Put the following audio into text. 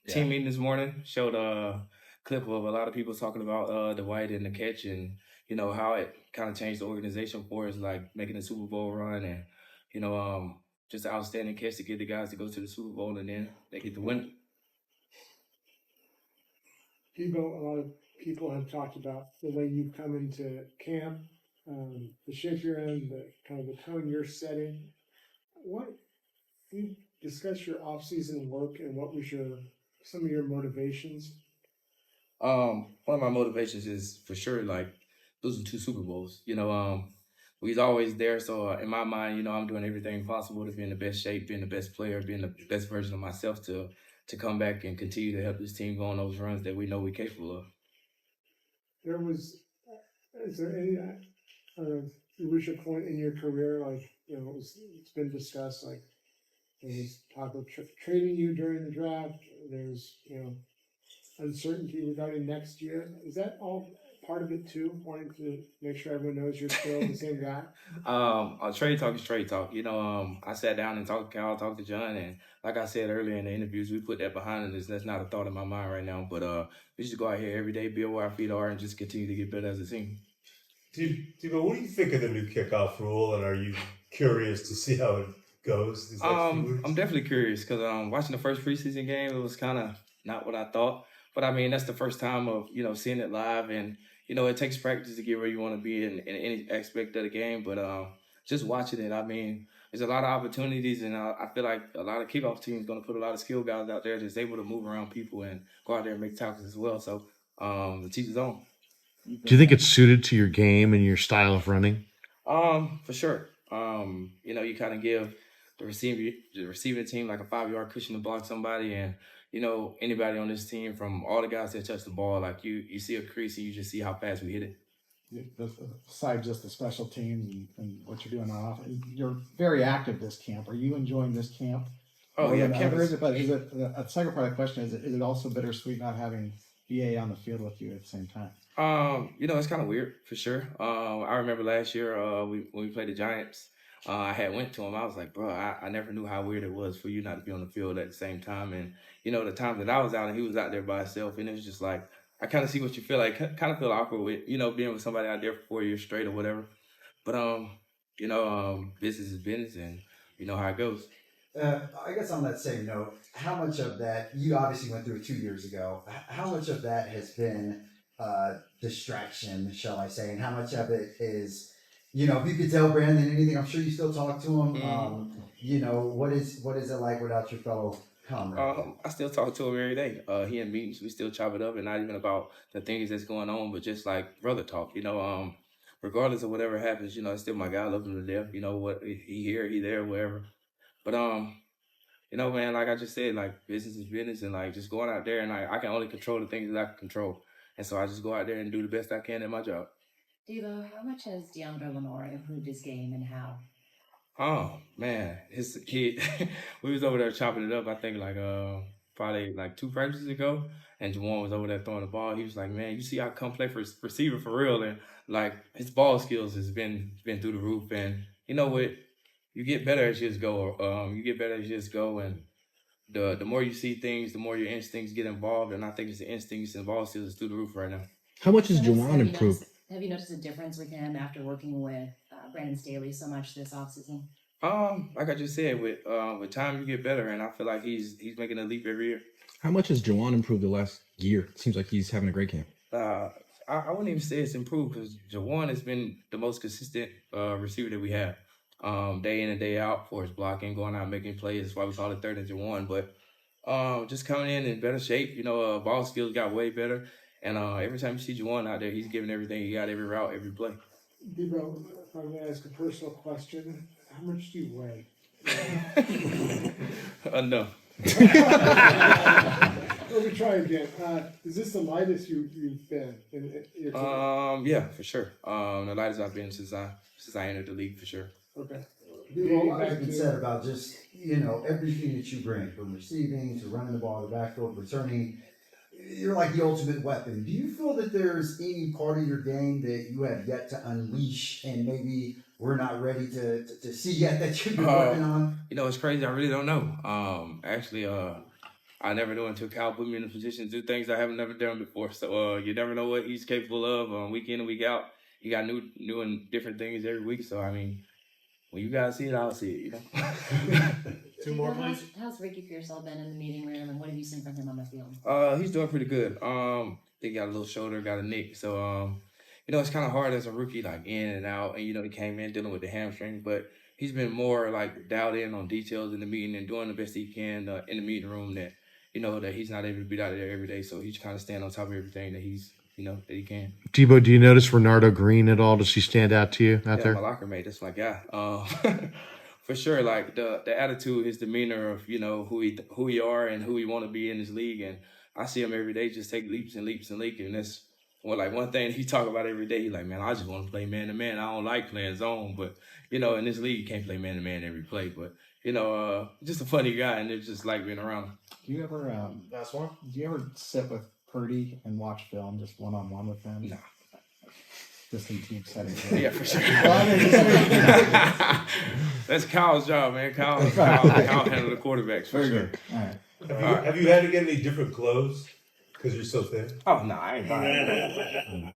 Team meeting this morning showed a clip of a lot of people talking about Dwight and the catch and, how it kind of changed the organization for us, like making a Super Bowl run and, you know, um, just an outstanding catch to get the guys to go to the Super Bowl and then they get the win. Deebo, a lot of people have talked about the way you've come into camp, the shape you're in, the kind of the tone you're setting. What you discuss your off-season work and what was some of your motivations? One of my motivations is for sure like losing 2 Super Bowls. We was always there. So in my mind, I'm doing everything possible to be in the best shape, being the best player, being the best version of myself to come back and continue to help this team go on those runs that we know we're capable of. Is there any crucial point in your career, like, it's been discussed, like there was talk of trading you during the draft. There's, uncertainty regarding next year. Is that all part of it too? Wanting to make sure everyone knows you're still the same guy? Trade talk is trade talk. I sat down and talked to Cal, talked to John, and like I said earlier in the interviews, we put that behind us. That's not a thought in my mind right now. But we just go out here every day, build where our feet are, and just continue to get better as a team. Deebo, what do you think of the new kickoff rule, and are you curious to see how it goes these next few weeks? I'm definitely curious because watching the first preseason game, it was kind of not what I thought. But I mean, that's the first time of seeing it live, and it takes practice to get where you want to be in any aspect of the game. But just watching it, I mean, there's a lot of opportunities, and I feel like a lot of kickoff teams going to put a lot of skill guys out there that's able to move around people and go out there and make tackles as well. So the team is on. Do you think it's suited to your game and your style of running? For sure. You kind of give the receiving team like a 5-yard cushion to block somebody, and anybody on this team, from all the guys that touch the ball, like you see a crease and you just see how fast we hit it. Besides just the special teams and what you're doing on offense, you're very active this camp. Are you enjoying this camp? Oh yeah, camp is it? But is it a second part of the question? Is it also bittersweet not having BA on the field with you at the same time? It's kind of weird for sure. I remember last year when we played the Giants. I had went to him. I was like, bro, I never knew how weird it was for you not to be on the field at the same time. And, the times that I was out and he was out there by himself, and it was just like, I kind of see what you feel like. Kind of feel awkward with, being with somebody out there for 4 years straight or whatever. But, business is business, and you know how it goes. I guess on that same note, how much of that, you obviously went through it 2 years ago, how much of that has been distraction, shall I say, and how much of it is, if you could tell Brandon anything, I'm sure you still talk to him. What is it like without your fellow comrade? I still talk to him every day. He in meetings, we still chop it up, and not even about the things that's going on, but just like brother talk. Regardless of whatever happens, it's still my guy. I love him to death. What he here, he there, wherever. But man, like I just said, like business is business, and like just going out there, and I can only control the things that I can control, and so I just go out there and do the best I can at my job. Deebo, how much has DeAndre Lenore improved his game and how? Oh man, his kid. We was over there chopping it up. I think like probably like 2 practices ago, and Juwan was over there throwing the ball. He was like, "Man, you see I come play for receiver for real," and like his ball skills has been through the roof. And you know what? You get better as you just go. And the more you see things, the more your instincts get involved. And I think it's the instincts and ball skills is through the roof right now. How much has Juwan improved? Have you noticed a difference with him after working with Brandon Staley so much this offseason? Like I just said, with time you get better, and I feel like he's making a leap every year. How much has Juwan improved the last year? It seems like he's having a great camp. I wouldn't even say it's improved because Juwan has been the most consistent receiver that we have. Day in and day out for his blocking, going out making plays. That's why we call it third and Juwan. But just coming in better shape, ball skills got way better. And every time you see Juwan out there, he's giving everything he got, every route, every play. Deebo, if I'm going to ask a personal question, how much do you weigh? No. Let me try again. Is this the lightest you've been in your career? Yeah, for sure. The lightest I've been since I entered the league, for sure. Okay. A lot has been said about just, everything that you bring, from receiving to running the ball, the backfield, returning. You're like the ultimate weapon. Do you feel that there's any part of your game that you have yet to unleash and maybe we're not ready to see yet that you've been working on? It's crazy. I really don't know. Actually, I never knew until Cal put me in a position to do things I haven't never done before. So you never know what he's capable of week in and week out. He got new and different things every week. So I mean, when you guys see it, I'll see it. You know. Two more, Well, please. how's Ricky Pearsall been in the meeting room, and what have you seen from him on the field? He's doing pretty good. He got a little shoulder, got a nick. So you know, it's kind of hard as a rookie, like in and out. And you know, he came in dealing with the hamstring, but he's been more like dialed in on details in the meeting and doing the best he can in the meeting room. That you know that he's not able to be out there every day, so he's kind of staying on top of everything that he's that he can. Deebo, do you notice Renardo Green at all? Does he stand out to you out Yeah, there? my locker mate. That's my guy. For sure, like the attitude, his demeanor of who he are and who he want to be in this league, and I see him every day just take leaps and leaps and leaps, and that's one thing he talk about every day. He like, man, I just want to play man to man. I don't like playing zone, but in this league you can't play man to man every play. But just a funny guy, and it's just like being around him. Do you ever Last one. do you ever sit with Purdy and watch film just one on one with him? No. Just in team settings. Yeah, for sure. Well, That's Kyle's job, man. Kyle handle the quarterbacks for sure. All right. Have you had to get any different clothes because you're so thin? Oh no, I ain't buying it.